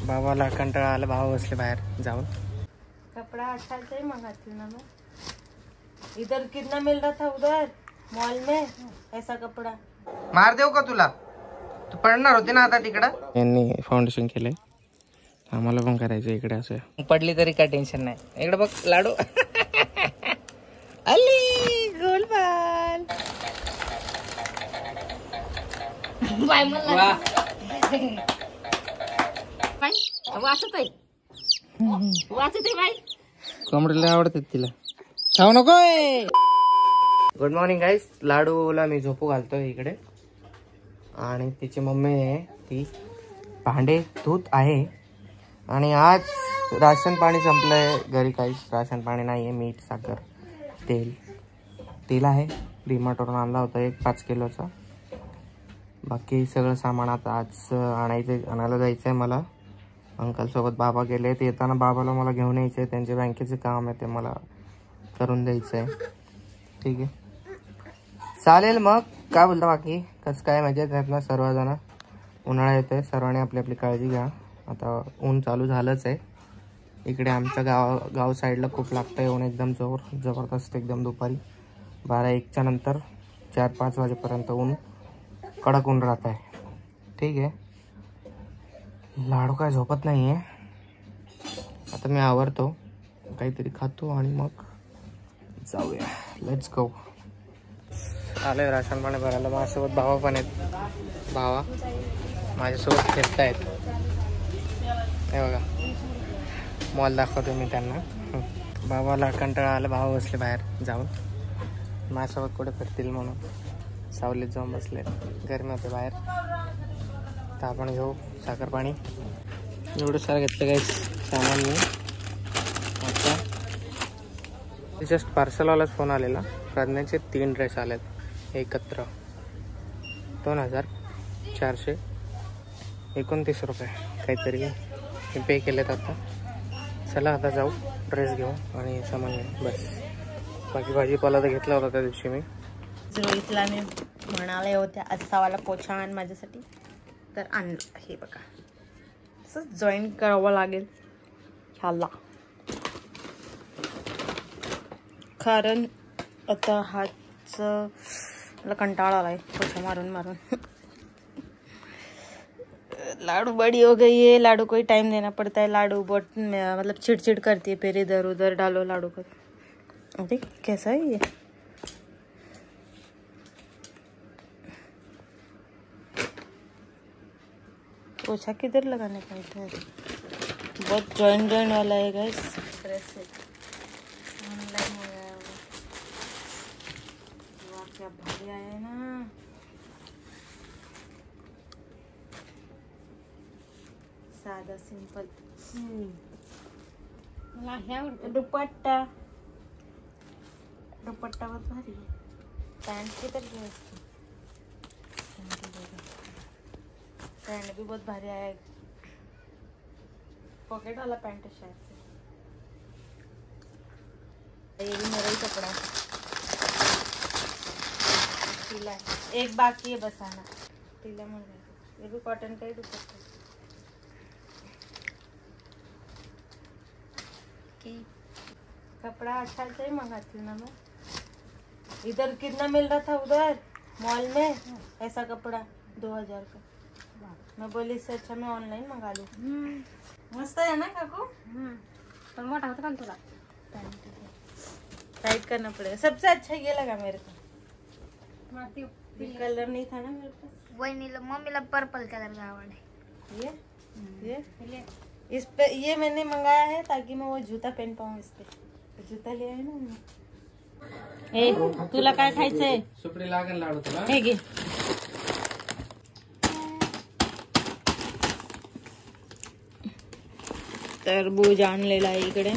बाबाला कंटाळा आला, बाबा बसले बाहर जाऊन। कपड़ा अच्छा चाहिए मंगाती हूँ ना मैं। इधर कितना मिल रहा था उधर मॉल में ऐसा कपड़ा। मार देऊ का तुला? तू पडणार होती ना आता तिकडं। यांनी फाउंडेशन केलंय, आम्हाला पण करायचं इकडे असं। पडली तरी काय टेन्शन नाही। इकडे बघ लाडू अली गोलबाल बाय मला वाचत आहे बाई। कोंबडीला आवडतात तिला, खाऊ नकोय। गुड मॉर्निंग गाईस, लाडूला मी झोपू घालतोय इकडे आणि तिची मम्मी आहे ती भांडे धुत आहे। आणि आज राशन पाणी संपलंय घरी, काहीच राशन पाणी नाहीये। मीठ, साखर, तेल आहे, डीमार्टवरून आणला होता एक 5 किलोचा। बाकी सगळं सामान आता आज आणायला जायचंय मला। अंकल सोबत बाबा गेले, ते येताना बाबाला मला घेऊन यायचंय, त्यांचे बँकेचे काम आहे ते मला करून द्यायचंय। ठीक आहे चालेल, मग काय बोलता बाकी कसं काय मजेत आहेत ना सर्वजण? उन्हाळा येतोय, सर्वांनी आपली आपली काळजी घ्या। आता ऊन चालू झालंच आहे इकडे, आमच्या गाव साईडला खूप लागतंय ऊन, एकदम जबरदस्त एकदम। दुपारी 12-1च्या नंतर 4-5 वाजेपर्यंत ऊन कडक ऊन राहत आहे। ठीक आहे, लाडू काय झोपत नाही आहे। आता मी आवरतो, काहीतरी खातो आणि मग जाऊया, लेट्स गो। आले राशन पाणी भरायला, माझ्यासोबत भावा पण आहेत। भावा माझ्यासोबत फिरतायत, हे बघा मॉल दाखवतो मी त्यांना। बाबाला कंटाळा आला, बाबा बसले बाहेर जाऊन, माझ्यासोबत कुठे फिरतील म्हणून सावलीत जाऊन बसले, गरमी होते बाहेर। तर आपण घेऊ साखर पाणी, एवढं सारं घेतलं काही सामान मी। आता जस्ट पार्सलवालाच फोन आलेला, प्रज्ञाचे 3 ड्रेस आलेत एकत्र, 2429 रुपये काहीतरी मी पे केलेत आता। चला आता जाऊ, ड्रेस घेऊ आणि सामान घेऊ बस। बाकी भाजीपाला तर घेतला होता त्या दिवशी मी। रोहितला मी म्हणाले होते असावाला पोछा आण माझ्यासाठी, तर आणलं। हे बघा असं जॉईन करावं लागेल ह्याला, कारण आता हातचं मला कंटाळा आलाय पोछा मारून मारून। लाडू बड़ी हो गई है, लाडू को ही टाइम देना पड़ता है। लाडू बहुत मतलब चिड़चिड़ करती है, फिर इधर उधर डालो लाडू को। अरे कैसा है ये? पोछा किधर लगाने का है? बहुत जॉइंट वाला है गाइस। ड्रेस ऑनलाइन मंगाया हुआ, क्या भारी आया है ना। साधा सिंपल दुपट्टा बहुत भारी है। पैंट किधर गया इसकी? पैंट भी बहुत भारी आया है, पॉकेट वाला पैंट है शायद से। ये भी मेरा ही कपड़ा है, टीला है, एक बाकी है बस आना, टीला मिल गया। ये भी कॉटन का ही दुपट्टा की कपड़ा अच्छा चाहिए मंगाती हूँ ना मैं। इधर कितना मिल रहा था उधर मॉल में ऐसा कपड़ा 2000 का। मैं बोली इससे अच्छा मैं ऑनलाइन मंगा लूँ। मस्त है ना काकू? पर मोटा होता है थोड़ा, टाइट करना पड़ेगा। सबसे अच्छा ये लगा मेरे को, कलर नहीं था ना मेरे पास, वही नीला। मम्मीला पर्पल कलर का आवडे। ये इस पे ये मैंने मंगाया है ताकि मैं वो जूता पहन पाऊँ इस पे। जूता ले आए ना। ए तुला काय खायचंय? सुपरी लागेल लाडू तुला, हे घे। तरबूज आणलेला आहे इकडे,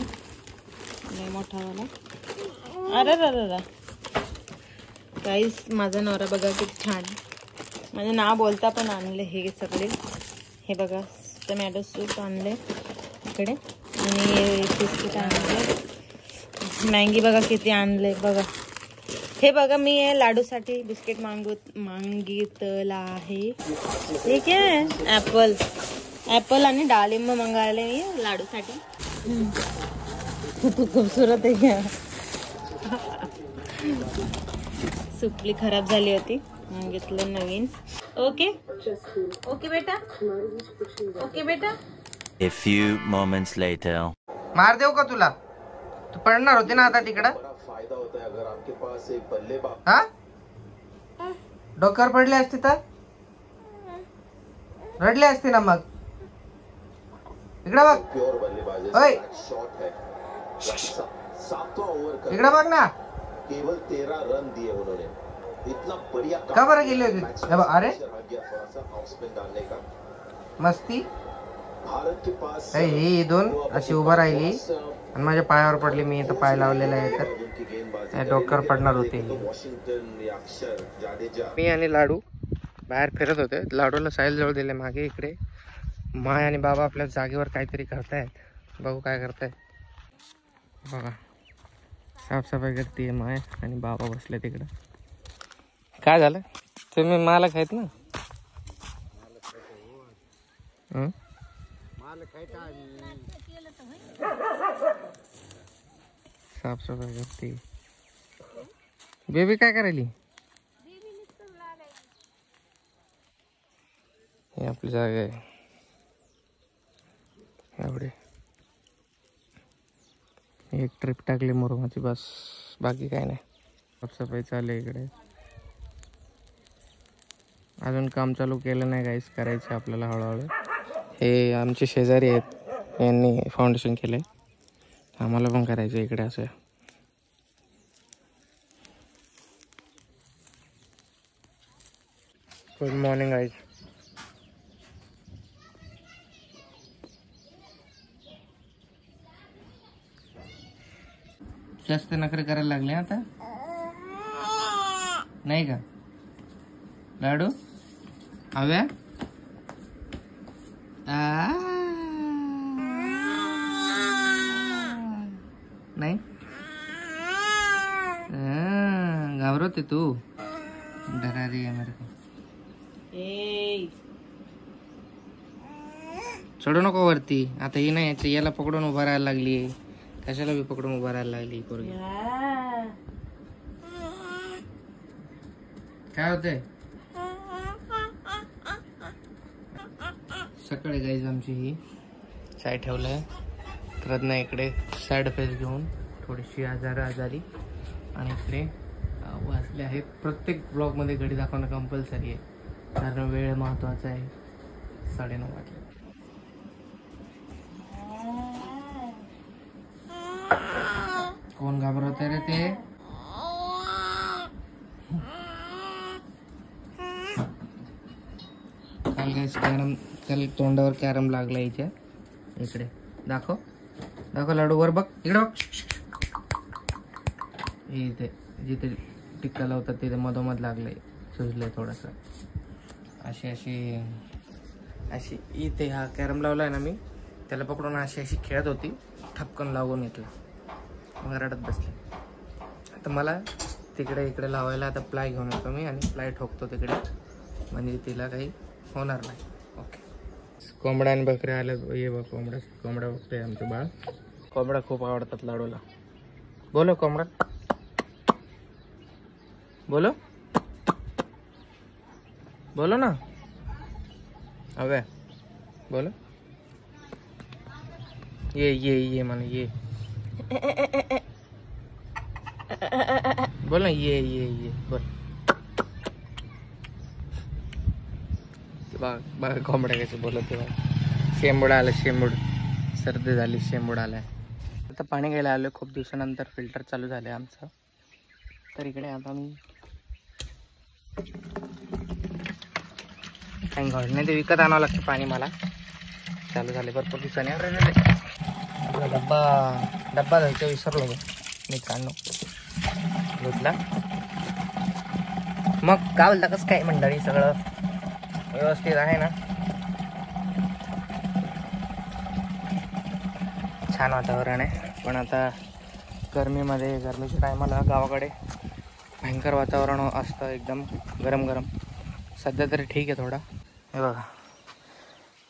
लय मोठा वाला। अरे गाईस, माझा नवरा बघा किती छान, म्हणजे ना बोलता पण आणले हे सगळे। हे बघा टोमॅटो सूप आणले इकडे, आणि बिस्किट आणले, मॅगी बघा किती आणले बघा। हे बघा मी हे लाडूसाठी बिस्किट मागितला आहे। ठीक आहे, ॲपल ऍपल आणि डाळिंब मंगावले मी लाडूसाठी. खूप खूबसूरत आहे क्या. सुपली खराब झाली होती, घेतलं नवीन. ओके ओके बेटा, ओके बेटा. A few moments later. मार देऊ का तुला? तू पडणार होती ना आता तिकडं. हा डोक्यावर पडली असती तर रडली असती ना मग. इकडे बघ, ओय इकडे बघ ना. केवल 13 रन दिए उन्होंने. इतना बढ़िया का बरं गेली होती. अरे डालने का. मस्ती. भारत के पास ही दोन अशी उभं राहिली आणि माझ्या पायावर पडली. मी इथं पाय लावलेला आहे तर डोक्यावर पडणार होती. मी आणि लाडू बाहेर फिरत होते. लाडूला साहिल जवळ दिले मागे. इकडे माय आणि बाबा आपल्या जागेवर काहीतरी करतायत. बघू काय करतायत. बघा साफसफाई करते माय आणि बाबा बसले तिकडं. काय झालं? तुम्ही मालक आहेत ना. साफसफाई करते. बेबी काय करायली? हे आपली जागा आहे एवढे. एक ट्रिप टाकली मुरुमाची बस, बाकी काय नाही. साफसफाई चालू आहे इकडे. अजून काम चालू केलं नाही गाईस, करायचं आपल्याला हळूहळू. हे आमचे शेजारी आहेत, यांनी फाउंडेशन केलंय. आम्हाला पण करायचं इकडे असं. गुड मॉर्निंग गाईस. जास्त नखरे करायला लागले आता नाही का लाडू? हव्या नाही घाबरवते तू. डरा रही है मेरे को. चढू नको वरती आता. ही नाही याला पकडून उभा राहायला लागली. कशाला बी पकडून उभा राहायला लागली पोरगी. काय होतंय? सकाळी गाईज आमची ही चाय ठेवलंय. प्रज्ञा इकडे साईड फेस घेऊन थोडीशी आजारी आणि इकडे वाचले आहेत. प्रत्येक ब्लॉग मध्ये घडी दाखवणं कंपल्सरी आहे कारण वेळ महत्वाचा आहे. 9:30 वाजले. कोण घाबरवतंय रे ते? काल काय कॅरम, काल तोंडावर कॅरम लागला याच्या. इकडे दाखव लाडू वर बघ. इकडे बघ. इथे जिथे टिक्का लावतात तिथे मधोमध लागलंय, सुजलंय थोडस. अशी इथे हा कॅरम लावलाय ना मी, त्याला पकडून अशी खेळत होती. ठपकन लावून घेतला, मग रडत बसले. आता मला इकडे लावायला आता प्लाय घेऊन येतो मी आणि प्लाय ठोकतो तिकडे, म्हणजे तिला काही होणार नाही. ओके. कोंबड्या आणि बकऱ्या आल्या. ये बघ कोंबड्या बघतोय आमचं बाळ. कोंबड्या खूप आवडतात लाडूला. बोलो कोंबडा, बोलो ना. अबे बोलो. ये मन ये बोल ना. ये बोल. बघा कोंबड्या कसे बोलत ते. शेंबूड आलं, शेंबूड. सर्दी झाली, शेंबूड आलाय. आता पाणी घ्यायला आलोय. खूप दिवसानंतर फिल्टर चालू झालं आहे आमचं. तर इकडे आता मी काही घडणे ते विकत आणावं लागतं पाणी. मला चालू झाले भरपूर दिवसाने. डब्बा जायचं विसरलो मी. काढणं घेतला. मग काय बोलता, कसं काय मंडळी? सगळं व्यवस्थित आहे ना? छान वातावरण आहे. पण आता गरमीच्या टायमाला गावाकडे भयंकर वातावरण असतं, एकदम गरम. सध्या तरी ठीक आहे थोडा. हे बघा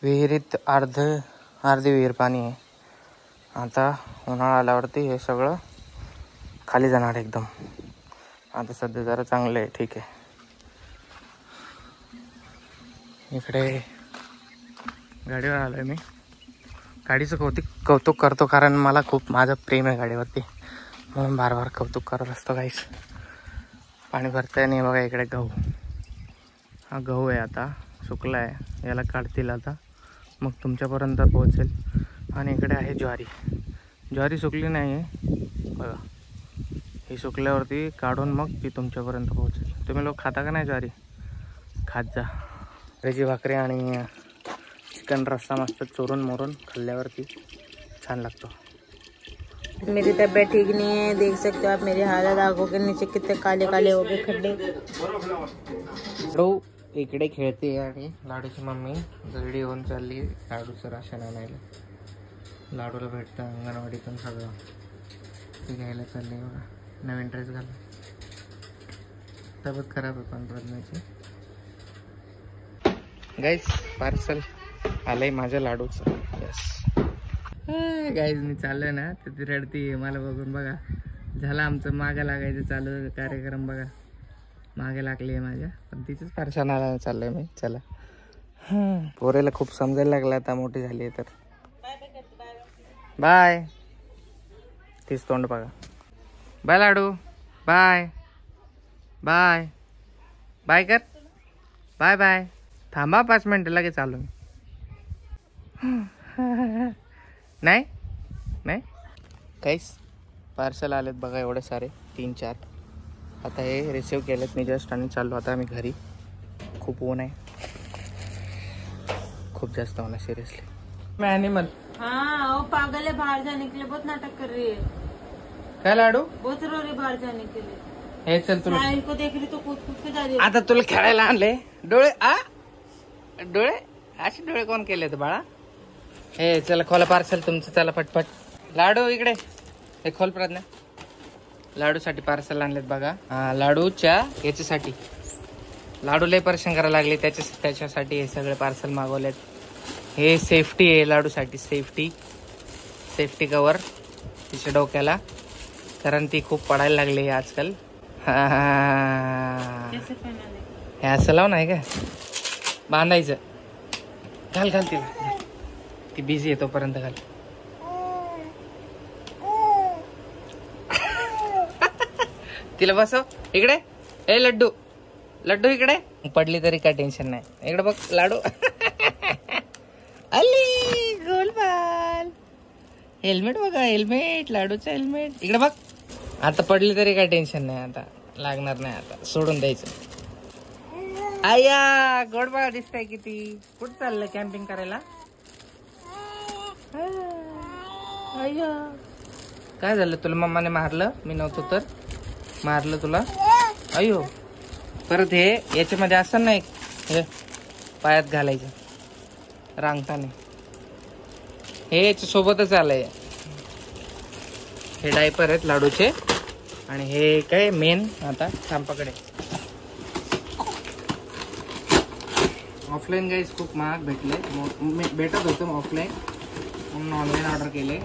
विहिरीत अर्धी विहीर पाणी आहे. आता उन्हाळा आल्यावरती हे सगळं खाली जाणार एकदम. आता सध्या जरा चांगलं आहे, ठीक आहे. इकडे गाडीवर आलो आहे मी. गाडीचं कौतुक करतो कारण मला खूप माझं प्रेम आहे गाडीवरती, म्हणून बार बार कौतुक करत असतो. काहीच पाणी भरतंय नाही बघा. इकडे गहू, हा गहू आहे आता सुकला आहे, याला काढतील आता, मग तुमच्यापर्यंत पोहोचेल. आणि इकडे आहे ज्वारी सुकली नाही आहे बघा. ही सुकल्यावरती काढून मग ती तुमच्यापर्यंत पोहोचेल. तुम्ही लोक खाता का नाही ज्वारी? खात जा. ज्वारीची भाकरी आणि चिकन रस्सा मस्त चोरून मोरून खाल्ल्यावरती छान लागतो. मेरी तबीयत ठीक नहीं है, देख सकते हो आप मेरी हालत. आंखों के नीचे कितने काले काले हो गए खड्डे. लाडू इकडे खेळते आणि लाडूची मम्मी जल्दी होऊन चालली लाडूचं राशन आणायला. लाडूला भेटतं अंगणवाडीतून सगळं, ते घ्यायला चालले बघा. नवीन ड्रेस घाला. तब्येत खराब आहे पण प्रज्ञाची. गाईस पार्सल आलंय माझ्या लाडूचं. यस गाईज मी चाललोय ना तर ती रडती मला बघून बघा. झालं आमचं मागं लागायचं चालू कार्यक्रम बघा. मागे लागली आहे माझ्या, पण तिचंच पार्सल आणायला चाललंय मी. चला पोरेला खूप समजायला लागलं आता, मोठी झाली आहे तर. बाय. तीच तोंड बघा. बाय लाडू. बाय बाय बाय कर. Bye bye. थांबा 5 मिनटं लगेच आलो मी. नाही नाही काहीच पार्सल आलेत बघा एवढे सारे, 3-4. आता हे रिसिव्ह केलेत मी जस्ट आणि चाललो आता आम्ही घरी. खूप ऊन आहे, खूप जास्त ऊन आहे सिरियसली. मैं एनिमल. हाँ वो पागल है, बाहर जाने के लिए बहुत नाटक कर रही है. काय लाडू? बहुत रो रही बाहर जाने के लिए. हे चल तुला साहिल को देख रही तो कूद कूद के जा रही है. आता तुला खेळायला आणले. डोळे डोळे असे डोळे कोण केले तर बाळा? हे चला खोला पार्सल तुमचं. चला पटपट. लाडू इकडे हे खोल प्रज्ञा. लाडूसाठी पार्सल आणलेत बघा. लाडूच्या याच्यासाठी. लाडू लय परेशान करायला लागले त्याच्यासाठी हे सगळे पार्सल मागवलेत. हे सेफ्टी आहे लाडूसाठी. सेफ्टी कवर तिच्या डोक्याला, कारण ती खूप पडायला लागली आजकाल. हे असं लाव नाही का बांधायचं. घाल तिला, ती बिझी आहे तोपर्यंत घाल. तिला बसव इकडे. ए लड्डू इकडे. पडली तरी काय टेन्शन नाही. इकडे बघ लाडू. अली गोलबाल. हेल्मेट बघा, हेल्मेट लाडूचं हेल्मेट. इकडे बघ. आता पडली तरी काय टेन्शन नाही, आता लागणार नाही, आता सोडून द्यायचं. आया गोड बघा दिसतंय किती. कुठं चाललं कॅम्पिंग करायला? काय झालं तुला? मम्माने मारलं? मी नव्हतो तर मारलं तुला? अयो परत हे याच्यामध्ये असं नाही, हे पायात घालायचं रांगताने. हे याच्या सोबतच आलंय. हे डायपर आहेत लाडूचे आणि हे काय मेन. आता थांबाकडे ऑफलाईन गाईज खूप महाग भेटले. भेटत होतं ऑफलाईन, म्हणून ऑनलाइन ऑर्डर केले.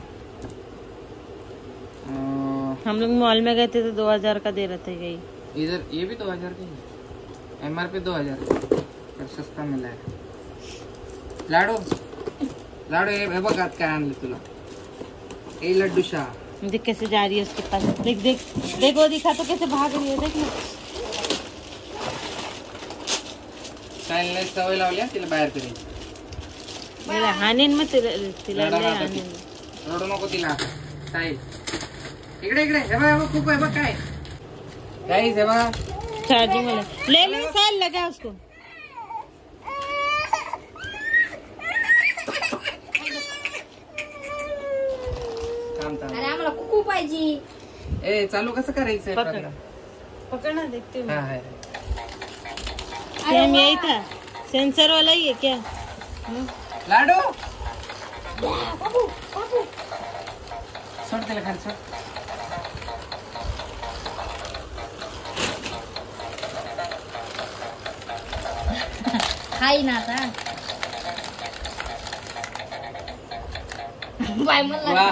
हम लोग मॉल में गए थे तो 2000 का दे रहे थे. गई इधर ये भी 2000 की है, MRP 2000 पर सस्ता मिला है. लाडू हे बघ आज काय आणलं तुला. ए लड्डू शाह देख कैसे जा रही है उसके पास. देख वो दिखा तो कैसे भाग रही है. देख ना सायलने सवय लावली तिला बाहेर करायची. हानेन मग तिला हानेन. रडू नको तिला. साहिल इकडे हे बघ खूप आहे बघ. काय गाईस हे बघा चार्जिंग वाला ले साल लगा उसको. अरे आम्हाला कुकू पाहिजे. ए चालू कसं करायचंय? पकड़ना देखते हो. हाँ है. सेम यही था, सेंसर वाला ही है क्या? लाडू सोड त्याला खाली सोड. हाय ना आता. बाय मला वा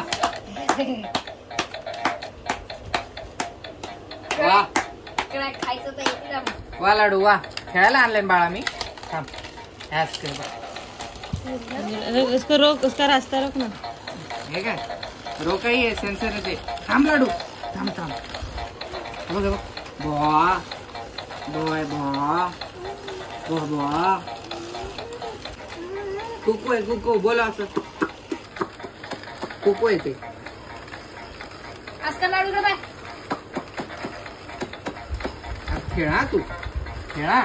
वा काय खायचं तर येते ना. वा लाडू वा. खेळायला आणलंय बाळा मी. थांब आईस्क्रीम उसको रोक, उसका रास्ता रोक ना. हे काय रोकाई आहे सेन्सर आहे ते. थांब लाडू थांब थांब. बघ बघ बुवा बुवा बुवा बुवा बुवा. कुकू आहे कुकू. बोला असं कुकू आहे ते. आज का लाडू रे बाय. खेळा तू खेळा.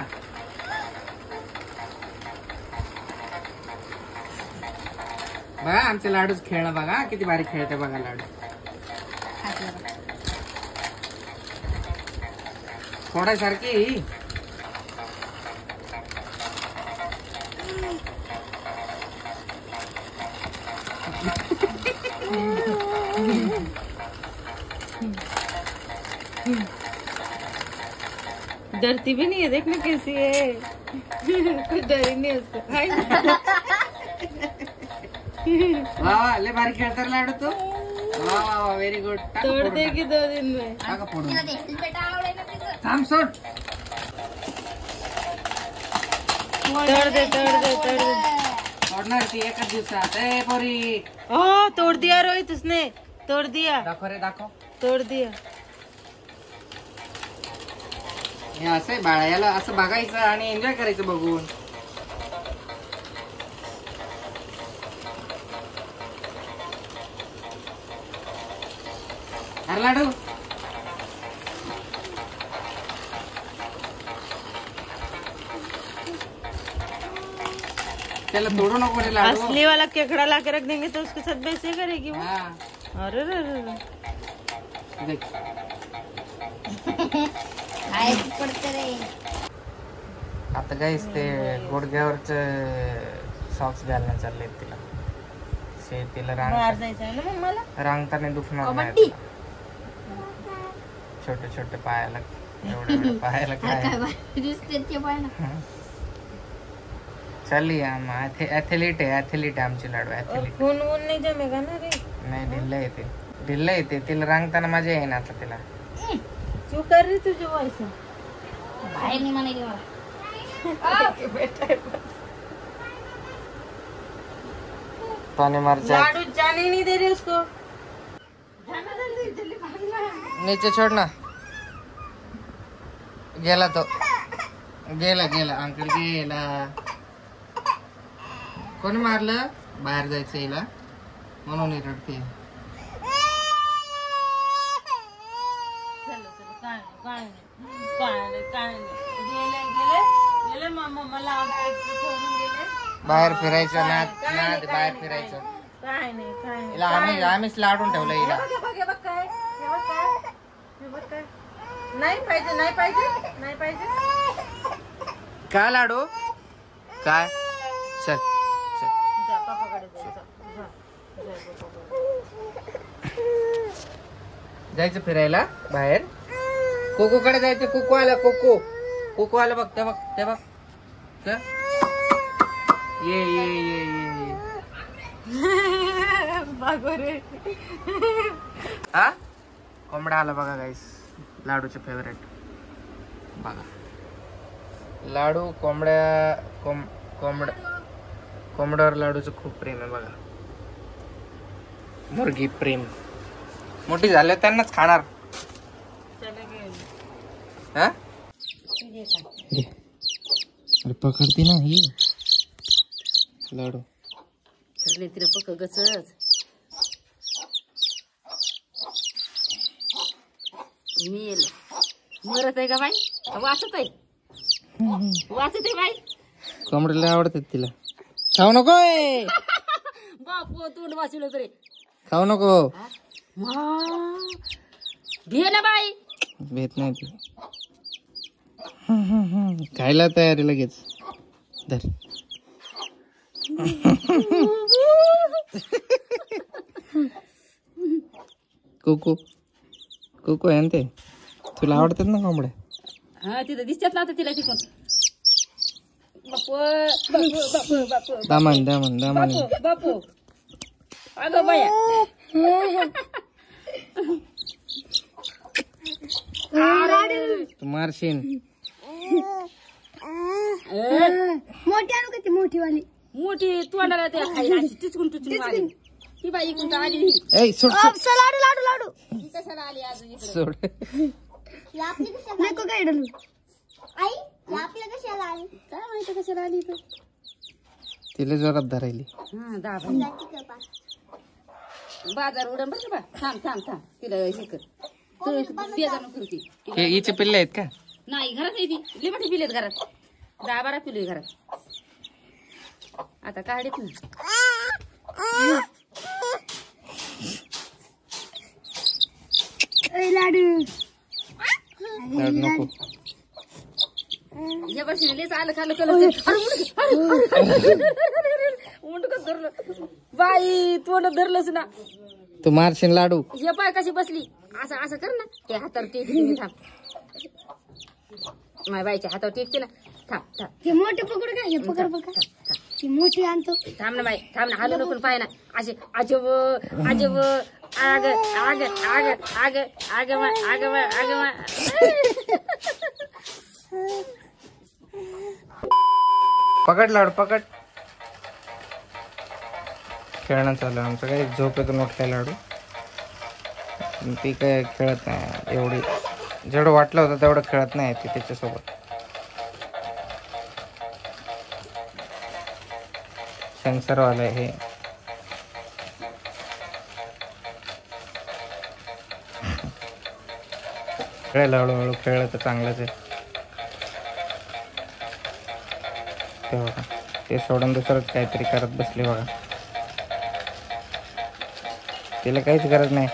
बघा आमचे लाडूच खेळणं बघा किती भारी खेळते बघा लाडू. फोडायसारखी. डरती भी नहीं है, देखना कैसी है. कुछ डर ही नहीं उसको. वा वा लय भारी खेळतात लाडू तू. वा वा वा व्हेरी गुड. तोड़ देगी 2 दिन में. टाका फोडून. तिला ते हेल्मेट आवडे ना तिचं. थांब सोड. तोड़ दे तोड़ दे तोड़ दे. सोडणार ती एकच दिवसात. ए पोरी ओ तोड़ दिया रोहित, उसने तोड़ दिया. दाखव रे दाखव. तोड़ दिया. हे असं आहे बाळा. याला असं बघायचं आणि एन्जॉय करायचं बघून. अरे लाडू त्याला तोडू नको रे लाडू. असली वाला केकड़ा ला के रख देंगे तो उसके साथ वैसे करेगी वो. हा अरे रे रे रे. देख. काय पडते रे. आता गाईस ते गुडघ्यावरच सॉक्स घालण्यात चालले तिला. तिला बाहेर जायचं आहे ना मग मला. रांगताना दुखणार कबड्डी. नाही. छोटे छोटे पायाला एवढे पायाला काय. काय बाय दिसते ते पाय ना. चालली ऍथलीट आहे. ऍथलीट आहे आमची लाडू. और ऍथलीट खून वून नहीं जमेगा ना रे. नाही ढिल्ला येते. ढिल्ला येते तिला. रांगताना मजा येईन आता तिला. क्यों कर रही तुझे वो ऐसा. बाहेर नाही म्हणाली मला. पानी मारचा. लाडू जाने नहीं दे रही उसको. नीचे छोड़ ना. गेला तो. गेला गेला अंकल गेला. कोणी मारलं. बाहेर जायचं हिला म्हणून रडते. गेले मामा मला सोडून गेले. बाहेर फिरायचं ना बाहेर फिरायचं. काय नाही काय नाही. हिला आम्हीच लाडून ठेवलं हिला. हे बघ काय. हे बघ काय. हे बघ काय. नाही पाहिजे नाही पाहिजे नाही पाहिजे. काय लाडू काय. चल चल. जा पापाकडे जा. जायचं फिरायला बाहेर. कोको कडे जायचं. कोको आला. कोको कोको आला. बघ ते बघ ते बघ. ये ये ये ये. बागो रे. हा कोंबडा आला बघा गाईस. लाडूचे फेवरेट बघा. लाडू कोंबड्यावर लाडूचं खूप प्रेम आहे बघा. मुर्गी प्रेम. मोठी झाले त्यांनाच खाणार. हा अरे पकडते ना ही लाडू. तिला पक गचच. मेल मरत आहे का बाई. वाचत आहे. वाचत आहे बाई. कोंबड्याला आवडतात तिला. खाऊ नको. बाप तोंड वाचलं तरी खाऊ नको. घे ना बाई. भेट नाही ती. खायला तयारी लगेच. धर. कुकू कुकू आहे ना ते. तुला आवडतात ना कोंबड्या. हा तिथं दिसतात ना तिला तिकून. बापू बापू बापू बापू दामन दामन दामन. बापू अगं बाया तू मारशील. मोठी आणू का ती मोठी वाली? मोठी तोंडाला त्या खाली अशी टिचकून टिचकून आली. ती बाई इकडून तर आली ही. ए सोड लाडू लाडू लाडू ही कशाला आली अजून इकडे? सोड. नको काय डलू आई आपल्या कशाला आली? काय माहिती कशाला आली इथं. तिला जोरात धरायली. हा दाबा बाजार उडन बरं का बा. थांब थांब थांब तिला हे कर. तू पेजा नको ती. हे हिचे पिल्ले आहेत का? नाही घरात आहे ती. लई मोठी पिलेत घरात. 10-12 पिले घरात. आता काढीत ना. लाडू लाड नको. या वर्षी लेच आलं खाल्लं कलर मुंडकच धरलं बाई तोंड धरलंच ना. तू मारशील लाडू. हे पाय कशी बसली असं असं कर ना. ते हातावर टेकते थांब. माझ्या बाईच्या हातावर टेकते ना. थांब थांब ते मोठे पकड काय? हे पकड पकड ती मोठी आणतो. थांब ना बाई थांब ना. हालू नको पाय ना. असे अजब अजब आग आग आग आग आग आग आग पकड लाडू पकड. खेळणं चालू आमचं. काही झोपेतून उठलाय लाडू. ती काय खेळत नाही एवढी. जेवढं वाटलं होतं तेवढं खेळत नाही ती त्याच्यासोबत. सेन्सरवालं आहे हे. खेळायला हळूहळू खेळलं तर चांगलंच आहे. ते बघा ते सोडून दुसरंच काहीतरी करत बसले बघा. तिला काहीच गरज नाही.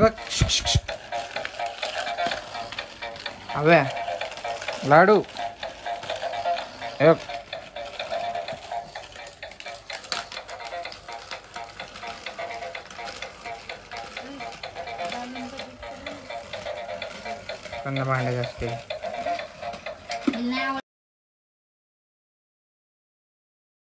बघ अबे लाडू हे बघ. भांडे असते.